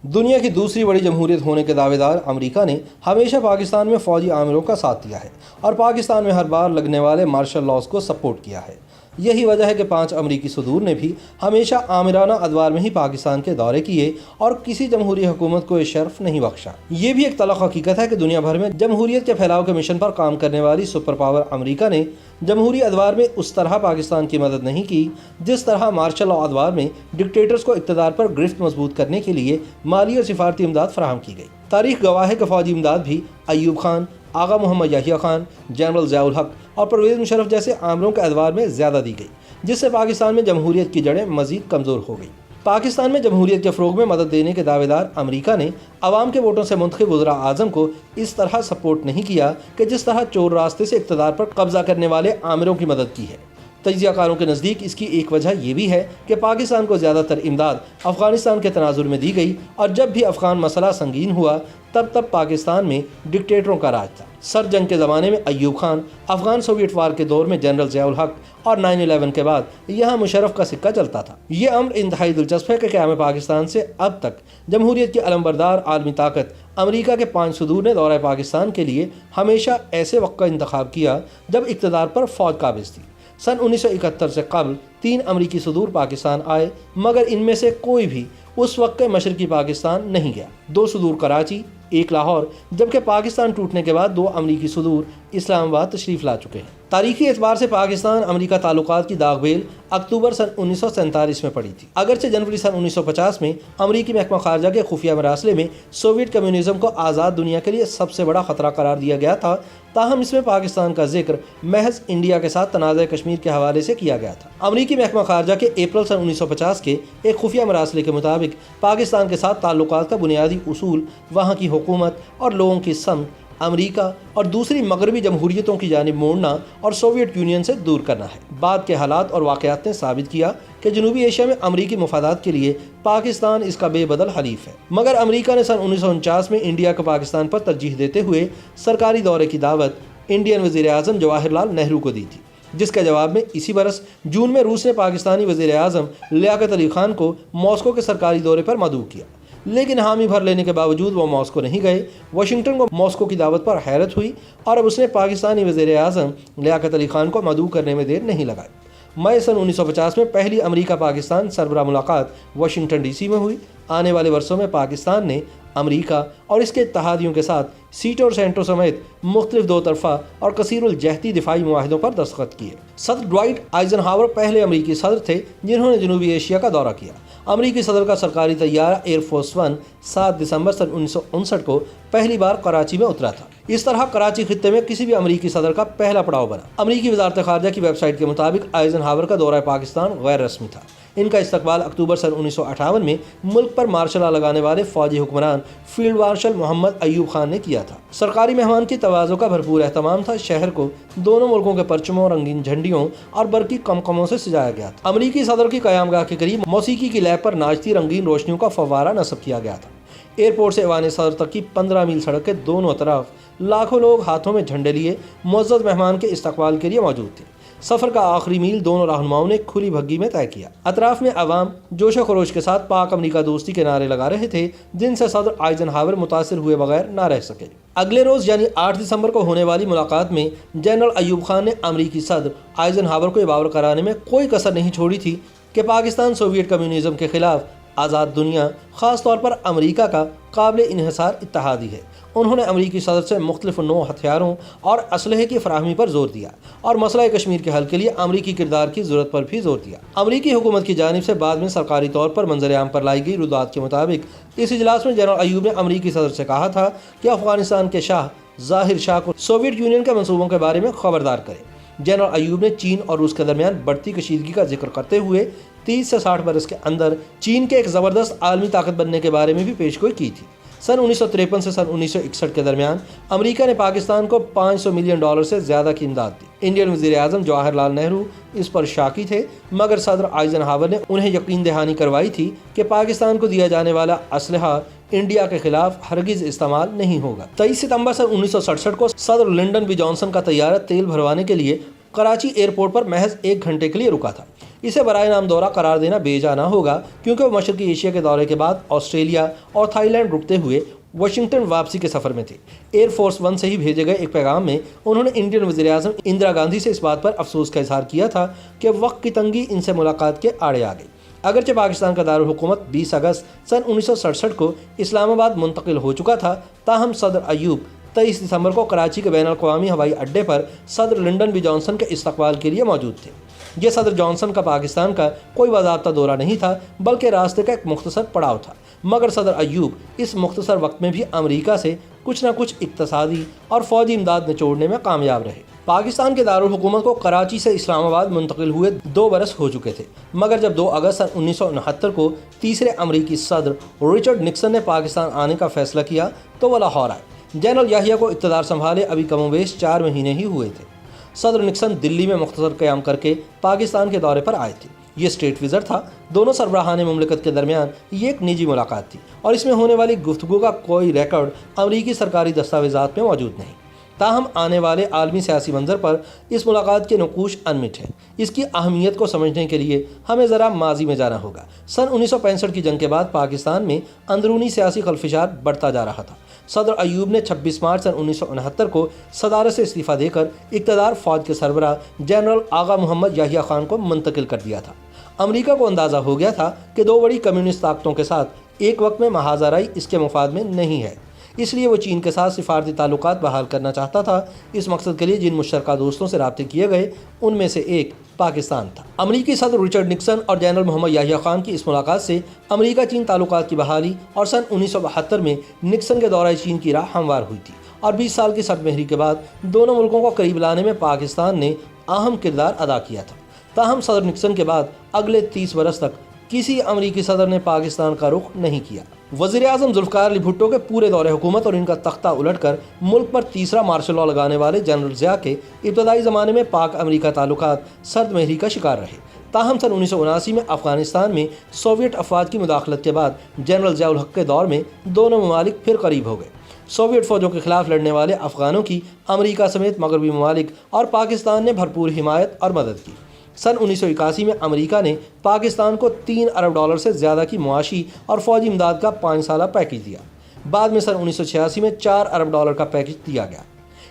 دنیا کی دوسری بڑی جمہوریت ہونے کے دعوے دار امریکہ نے ہمیشہ پاکستان میں فوجی عاملوں کا ساتھ دیا ہے اور پاکستان میں ہر بار لگنے والے مارشل لاز کو سپورٹ کیا ہے۔ یہی وجہ ہے کہ 5 امریکی صدور نے بھی ہمیشہ آمرانہ ادوار میں ہی پاکستان کے دورے کیے اور کسی جمہوری حکومت کو یہ شرف نہیں بخشا۔ یہ بھی ایک تلخ حقیقت ہے کہ دنیا بھر میں جمہوریت کے پھیلاؤ کے مشن پر کام کرنے والی سپر پاور امریکہ نے جمہوری ادوار میں اس طرح پاکستان کی مدد نہیں کی جس طرح مارشل لا ادوار میں ڈکٹیٹرز کو اقتدار پر گرفت مضبوط کرنے کے لیے مالی اور سفارتی امداد فراہم کی گئی۔ تاریخ گواہ ہے کہ فوجی امداد بھی ایوب خان، آغا محمد یحییٰ خان، جنرل ضیاء الحق اور پرویز مشرف جیسے عاملوں کے ادوار میں زیادہ دی گئی، جس سے پاکستان میں جمہوریت کی جڑیں مزید کمزور ہو گئی۔ پاکستان میں جمہوریت کے فروغ میں مدد دینے کے دعوے دار امریکہ نے عوام کے ووٹوں سے منتخب وزراء اعظم کو اس طرح سپورٹ نہیں کیا کہ جس طرح چور راستے سے اقتدار پر قبضہ کرنے والے عاملوں کی مدد کی ہے۔ تجزیہ کاروں کے نزدیک اس کی ایک وجہ یہ بھی ہے کہ پاکستان کو زیادہ تر امداد افغانستان کے تناظر میں دی گئی اور جب بھی افغان مسئلہ سنگین ہوا تب پاکستان میں ڈکٹیٹروں کا راج تھا۔ سر جنگ کے زمانے میں ایوب خان، افغان سوویٹ وار کے دور میں جنرل ضیاء الحق اور 9/11 کے بعد یہاں مشرف کا سکہ چلتا تھا۔ یہ امر انتہائی دلچسپ ہے کہ قیام پاکستان سے اب تک جمہوریت کی علمبردار عالمی طاقت امریکہ کے 5 صدور نے دورہ پاکستان کے لیے ہمیشہ ایسے وقت کا انتخاب کیا جب اقتدار پر فوج قابض تھی۔ سن 1971 سے قبل 3 امریکی صدور پاکستان آئے مگر ان میں سے کوئی بھی اس وقت کے مشرقی پاکستان نہیں گیا۔ 2 صدور کراچی، 1 لاہور، جبکہ پاکستان ٹوٹنے کے بعد 2 امریکی صدور اسلام آباد تشریف لا چکے ہیں۔ تاریخی اعتبار سے پاکستان امریکہ تعلقات کی داغ بیل اکتوبر سن 1947 میں پڑی تھی۔ اگرچہ جنوری سن 1950 میں امریکی محکمہ خارجہ کے خفیہ مراسلے میں سوویٹ کمیونزم کو آزاد دنیا کے لیے سب سے بڑا خطرہ قرار دیا گیا تھا، تاہم اس میں پاکستان کا ذکر محض انڈیا کے ساتھ تنازع کشمیر کے حوالے سے کیا گیا تھا۔ امریکی محکمہ خارجہ کے اپریل سن 1950 کے ایک خفیہ مراسلے کے مطابق پاکستان کے ساتھ تعلقات کا بنیادی اصول وہاں کی حکومت اور لوگوں کی سمت امریکہ اور دوسری مغربی جمہوریتوں کی جانب موڑنا اور سوویٹ یونین سے دور کرنا ہے۔ بعد کے حالات اور واقعات نے ثابت کیا کہ جنوبی ایشیا میں امریکی مفادات کے لیے پاکستان اس کا بے بدل حلیف ہے، مگر امریکہ نے سن 1949 میں انڈیا کو پاکستان پر ترجیح دیتے ہوئے سرکاری دورے کی دعوت انڈین وزیر اعظم جواہر لال نہرو کو دی تھی، جس کے جواب میں اسی برس جون میں روس نے پاکستانی وزیر اعظم لیاقت علی خان کو ماسکو کے سرکاری دورے پر مدعو کیا، لیکن حامی بھر لینے کے باوجود وہ ماسکو نہیں گئے۔ واشنگٹن کو ماسکو کی دعوت پر حیرت ہوئی اور اب اس نے پاکستانی وزیر اعظم لیاقت علی خان کو مدعو کرنے میں دیر نہیں لگائی۔ مئی سن 1950 میں پہلی امریکہ پاکستان سربراہ ملاقات واشنگٹن ڈی سی میں ہوئی۔ آنے والے برسوں میں پاکستان نے امریکہ اور اس کے اتحادیوں کے ساتھ سیٹو اور سینٹو سمیت مختلف 2 طرفہ اور کثیر الجہتی دفاعی معاہدوں پر دستخط کیے۔ صدر ڈوائٹ آئزن ہاور پہلے امریکی صدر تھے جنہوں نے جنوبی ایشیا کا دورہ کیا۔ امریکی صدر کا سرکاری طیارہ ایئر فورس 1 7 دسمبر سن 1959 کو پہلی بار کراچی میں اترا تھا۔ اس طرح کراچی خطے میں کسی بھی امریکی صدر کا پہلا پڑاؤ بنا۔ امریکی وزارت خارجہ کی ویب سائٹ کے مطابق آئزن ہاور کا دورہ پاکستان غیر رسمی تھا۔ ان کا استقبال اکتوبر سن 1958 میں ملک پر مارشل لا لگانے والے فوجی حکمران فیلڈ مارشل محمد ایوب خان نے کیا تھا۔ سرکاری مہمان کی تواضع کا بھرپور اہتمام تھا۔ شہر کو دونوں ملکوں کے پرچموں، رنگین جھنڈیوں اور برقی قمقموں سے سجایا گیا تھا۔ امریکی صدر کی قیام گاہ کے قریب موسیقی کی لے پر ناچتی رنگین روشنیوں کا فوارہ نصب کیا گیا تھا۔ ایئرپورٹ سے ایوان صدر تک کی 15 میل سڑک کے دونوں طرف لاکھوں لوگ ہاتھوں میں جھنڈے لیے معزز مہمان کے استقبال کے لیے موجود تھے۔ سفر کا آخری میل دونوں رہنماؤں نے کھلی بھگی میں طے کیا۔ اطراف میں عوام جوش و خروش کے ساتھ پاک امریکہ دوستی کے نعرے لگا رہے تھے، جن سے صدر آئزن ہاور متاثر ہوئے بغیر نہ رہ سکے۔ اگلے روز یعنی 8 دسمبر کو ہونے والی ملاقات میں جنرل ایوب خان نے امریکی صدر آئزن ہاور کو یہ باور کرانے میں کوئی کسر نہیں چھوڑی تھی کہ پاکستان سوویٹ کمیونزم کے خلاف آزاد دنیا، خاص طور پر امریکہ کا قابل انحصار اتحادی ہے۔ انہوں نے امریکی صدر سے مختلف نوع ہتھیاروں اور اسلحے کی فراہمی پر زور دیا اور مسئلہ کشمیر کے حل کے لیے امریکی کردار کی ضرورت پر بھی زور دیا۔ امریکی حکومت کی جانب سے بعد میں سرکاری طور پر منظر عام پر لائی گئی ردعات کے مطابق اس اجلاس میں جنرل ایوب نے امریکی صدر سے کہا تھا کہ افغانستان کے شاہ ظاہر شاہ کو سوویٹ یونین کے منصوبوں کے بارے میں خبردار کرے۔ جنرل ایوب نے چین اور روس کے درمیان بڑھتی کشیدگی کا ذکر کرتے ہوئے 30 سے 60 برس کے اندر چین کے ایک زبردست عالمی طاقت بننے کے بارے میں بھی پیشگوئی کی تھی۔ سن 1953 سے سن 1961 کے درمیان امریکہ نے پاکستان کو $500 ملین سے زیادہ کی امداد دی۔ انڈین وزیر اعظم جواہر لال نہرو اس پر شاکی تھے، مگر صدر آئزن ہاور نے انہیں یقین دہانی کروائی تھی کہ پاکستان کو دیا جانے والا اسلحہ انڈیا کے خلاف ہرگز استعمال نہیں ہوگا۔ 23 ستمبر سن 1967 کو صدر لنڈن بی جانسن کا طیارہ تیل بھروانے کے لیے کراچی ایئرپورٹ پر محض 1 گھنٹے کے لیے رکا تھا۔ इसे बराए नाम दौरा करार देना बेजा ना होगा, क्योंकि वो मशरकी एशिया के दौरे के बाद ऑस्ट्रेलिया और थाईलैंड रुकते हुए वाशिंगटन वापसी के सफ़र में थे। एयरफोर्स वन से ही भेजे गए एक पैगाम में उन्होंने इंडियन वज़ीर-ए-आज़म इंदिरा गांधी से इस बात पर अफसोस का इजहार किया था कि वक्त की तंगी इनसे मुलाकात के आड़े आ गई। अगरचे पाकिस्तान का दारुल हुकूमत 20 अगस्त सन 1967 को इस्लामाबाद मुंतकिल हो चुका था, ताहम सदर अयूब 23 दिसंबर को कराची के बैनुल-अक़वामी हवाई अड्डे पर सदर लिंडन बी जॉनसन के इस्तकबाल के लिए मौजूद थे। ये सदर जॉनसन का पाकिस्तान का कोई बाज़ाब्ता दौरा नहीं था, बल्कि रास्ते का एक मुख्तसर पड़ाव था। मगर सदर अयूब इस मुख्तसर वक्त में भी अमरीका से कुछ न कुछ इक़्तिसादी और फ़ौजी इमदाद निचोड़ने में कामयाब रहे। पाकिस्तान के दारुल हुकूमत को कराची से इस्लामाबाद मुंतकिल हुए 2 बरस हो चुके थे, मगर जब 2 अगस्त सन 1969 को तीसरे अमरीकी सदर रिचर्ड निक्सन ने पाकिस्तान आने का फैसला किया तो वह लाहौर आए। जनरल याहिया को इक़्तिदार संभाले अभी कमोबेश 4 महीने ही हुए थे। सदर निक्सन दिल्ली में मुख्तसर क़याम करके पाकिस्तान के दौरे पर आए थे। ये स्टेट विज़िट था। दोनों सरबराहान मुमलिकत के दरमियान ये एक निजी मुलाकात थी और इसमें होने वाली गुफ्तगू का कोई रिकॉर्ड अमरीकी सरकारी दस्तावेज़ात में मौजूद नहीं। ताहम आने वाले आलमी सियासी मंजर पर इस मुलाकात के नकूश अनमिट है। इसकी अहमियत को समझने के लिए हमें ज़रा माजी में जाना होगा। सन 1965 की जंग के बाद पाकिस्तान में अंदरूनी सियासी खलफिशार बढ़ता जा रहा था। सदर अयूब ने 26 मार्च सन 1969 को सदारत से इस्तीफ़ा देकर इक़्तिदार फ़ौज के सरबराह जनरल आगा मोहम्मद याहिया खान को मुंतकिल कर दिया था। अमरीका को अंदाज़ा हो गया था कि 2 बड़ी कम्युनिस्ट ताकतों के साथ एक वक्त में महाजराई इसके मुफाद में नहीं है, इसलिए वो चीन के साथ सिफारती ताल्लुकात बहाल करना चाहता था। इस मकसद के लिए जिन मुश्तरका दोस्तों से राब्ते किए गए उनमें से एक पाकिस्तान था। अमरीकी सदर रिचर्ड निक्सन और जनरल मोहम्मद याहिया खान की इस मुलाकात से अमरीका चीन ताल्लुकात की बहाली और सन 1972 में निक्सन के दौरे चीन की राह हमवार हुई थी और 20 साल की सर्दमहरी के बाद दोनों मुल्कों को करीब लाने में पाकिस्तान ने अहम किरदार अदा किया था। ताहम सदर निक्सन के बाद अगले 30 बरस तक किसी अमरीकी सदर ने पाकिस्तान का रुख नहीं किया। वज़ीर-ए-आज़म ज़ुल्फ़िकार अली भुट्टो के पूरे दौरे हुकूमत और इनका तख्ता उलटकर मुल्क पर तीसरा मार्शल लॉ लगाने वाले जनरल ज़िया के इब्तदाई ज़माने में पाक अमरीका ताल्लुकात सर्दमहरी का शिकार रहे। ताहम सन 1979 में अफ़गानिस्तान में सोवियत अफवाज की मुदाखलत के बाद जनरल ज़िया उल हक़ के दौर में दोनों ममालिक फिर करीब हो गए। सोवियत फ़ौजों के खिलाफ लड़ने वाले अफ़गानों की अमरीका समेत मगरबी ममालिक और पाकिस्तान ने भरपूर हिमायत और मदद की। सन 1981 में अमेरिका ने पाकिस्तान को $3 अरब से ज़्यादा की मुआशी और फ़ौजी इमदाद का 5 साला पैकेज दिया। बाद में सन 1986 में $4 अरब का पैकेज दिया गया।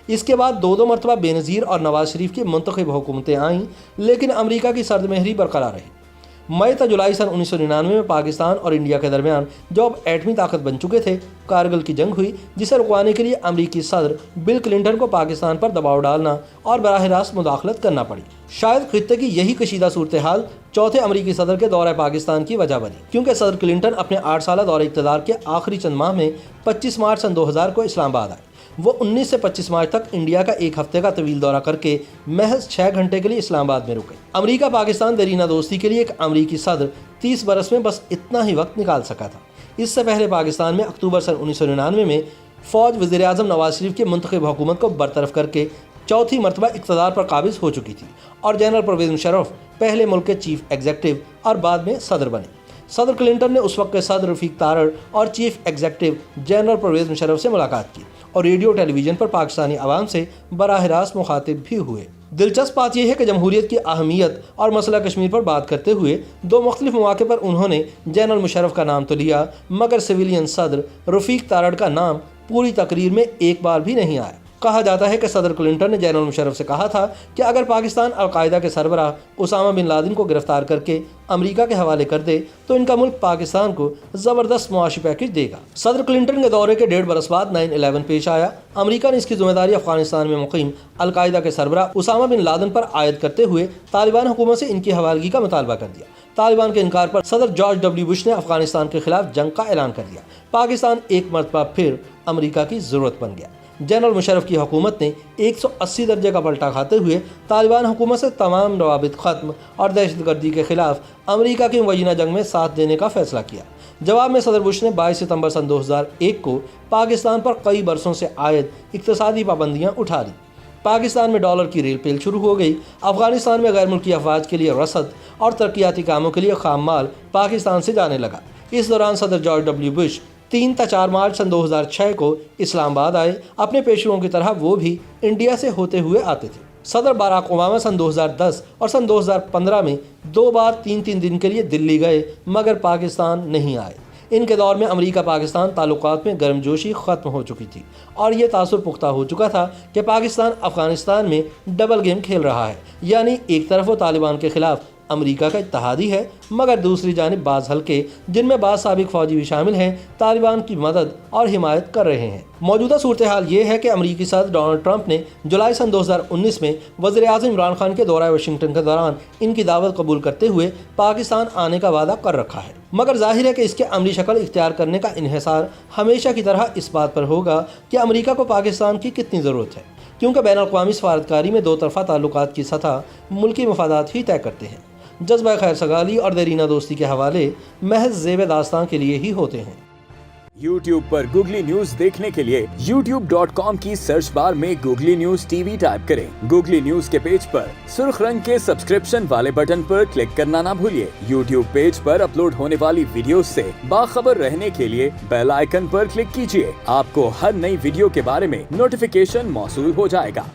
इसके बाद 2 मरतबा बेनज़ीर और नवाज शरीफ की मुंतखब हुकूमतें आईं, लेकिन अमेरिका की सर्दमहरी बरकरार रही। मई ता जुलाई सन 1999 में पाकिस्तान और इंडिया के दरमियान जो अब एटमी ताकत बन चुके थे, कारगिल की जंग हुई, जिसे रुकवाने के लिए अमरीकी सदर बिल क्लिंटन को पाकिस्तान पर दबाव डालना और बराह रास्त मुदाखलत करना पड़ी। शायद खित्ते की यही कशीदा सूरत हाल चौथे अमरीकी सदर के दौरे पाकिस्तान की वजह बनी, क्योंकि सदर क्लिंटन अपने 8 साला दौरे इक़्तिदार के आखिरी चंद माह में 25 मार्च सन 2000 को इस्लामाबाद आए। वो 19 से 25 मार्च तक इंडिया का 1 हफ्ते का तवील दौरा करके महज 6 घंटे के लिए इस्लामाबाद में रुके। अमरीका पाकिस्तान दरीना दोस्ती के लिए एक अमरीकी सदर 30 बरस में बस इतना ही वक्त निकाल सका था। इससे पहले पाकिस्तान में अक्टूबर सन 1999 में फ़ौज वज़ीर-ए-आज़म नवाज शरीफ की मुंतखब हुकूमत को बरतरफ करके चौथी मरतबा इक़्तिदार पर काबिज़ हो चुकी थी और जनरल परवेज़ मुशर्रफ पहले मुल्क के चीफ एग्जीक्यूटिव और बाद में सदर बने। सदर क्लिंटन ने उस वक्त के सदर रफ़ीक तारड़ और chief executive general Pervez Musharraf से मुलाकात की और रेडियो टेलीविज़न पर पाकिस्तानी आवाम से बराह रास्त मुखातिब भी हुए। दिलचस्प बात यह है कि जमहूरियत की अहमियत और मसला कश्मीर पर बात करते हुए 2 मुख्तलिफ मौक़े पर उन्होंने जनरल मुशर्रफ का नाम तो लिया, मगर सिविलियन सदर रफ़ीक तारड़ का नाम पूरी तकरीर में एक बार भी नहीं आया। कहा जाता है कि सदर क्लिंटन ने जनरल मुशर्रफ से कहा था कि अगर पाकिस्तान अलकायदा के सरबराह उसामा बिन लादेन को गिरफ्तार करके अमेरिका के हवाले कर दे तो इनका मुल्क पाकिस्तान को ज़बरदस्त मुआशी पैकेज देगा। सदर क्लिंटन के दौरे के 1.5 बरस बाद 9/11 पेश आया। अमेरिका ने इसकी जिम्मेदारी अफगानिस्तान में मुकीम अलकायदा के सरबराह उसामा बिन लादेन पर आयद करते हुए तालिबान हुकूमत से इनकी हवालगी का मुतालबा कर दिया। तालिबान के इनकार पर सदर जॉर्ज W. बुश ने अफगानिस्तान के खिलाफ जंग का ऐलान कर दिया। पाकिस्तान एक मरतबा फिर अमेरिका की ज़रूरत बन गया। जनरल मुशर्रफ की हुकूमत ने 180 दर्जे का पलटा खाते हुए तालिबान हुकूमत से तमाम रवाबित ख़त्म और दहशतगर्दी के खिलाफ अमेरिका की मुबैना जंग में साथ देने का फैसला किया। जवाब में सदर बुश ने 22 सितंबर सन 2001 को पाकिस्तान पर कई बरसों से आयद इक़्तिसादी पाबंदियाँ उठा ली। पाकिस्तान में डॉलर की रेल पेल शुरू हो गई। अफगानिस्तान में गैर मुल्की अफवाज के लिए रसद और तरक्याती कामों के लिए खाम माल पाकिस्तान से जाने लगा। इस दौरान सदर जॉर्ज W. बुश 3 ता 4 मार्च सन 2006 को इस्लामाबाद आए। अपने पेशरों की तरह वो भी इंडिया से होते हुए आते थे। सदर बराक ओबामा सन 2010 और सन 2015 में 2 बार 3-3 दिन के लिए दिल्ली गए मगर पाकिस्तान नहीं आए। इनके दौर में अमेरिका पाकिस्तान ताल्लुकात में गर्मजोशी ख़त्म हो चुकी थी और ये तासुर पुख्ता हो चुका था कि पाकिस्तान अफ़गानिस्तान में डबल गेम खेल रहा है, यानी एक तरफ वो तालिबान के ख़िलाफ़ अमेरिका का इत्तहादी है मगर दूसरी जानिब बाज़ हल्के जिनमें बाज़ साबिक फ़ौजी भी शामिल हैं तालिबान की मदद और हिमायत कर रहे हैं। मौजूदा सूरत हाल ये है कि अमेरिकी सदर डोनाल्ड ट्रंप ने जुलाई सन 2019 में वज़ीर-ए-आज़म इमरान खान के दौरा वाशिंगटन के दौरान इनकी दावत कबूल करते हुए पाकिस्तान आने का वादा कर रखा है, मगर जाहिर है कि इसके अमली शक्ल इख्तियार करने का इन्हिसार हमेशा की तरह इस बात पर होगा कि अमेरिका को पाकिस्तान की कितनी ज़रूरत है, क्योंकि बैन-अल-अक़वामी सफारतकारी में 2 तरफ़ा ताल्लुकात की सतह मुल्की मफादात ही तय करते हैं। जज्बा खैर सगाली और देरीना दोस्ती के हवाले महज ज़ेब दास्तां के लिए ही होते हैं। YouTube पर गूगली न्यूज देखने के लिए youtube.com की सर्च बार में गूगली न्यूज टीवी टाइप करें। गूगली न्यूज के पेज पर सुर्ख रंग के सब्सक्रिप्शन वाले बटन पर क्लिक करना ना भूलिए। YouTube पेज पर अपलोड होने वाली वीडियोस से बाखबर रहने के लिए बेल आइकन पर क्लिक कीजिए। आपको हर नई वीडियो के बारे में नोटिफिकेशन मौसूल हो जाएगा।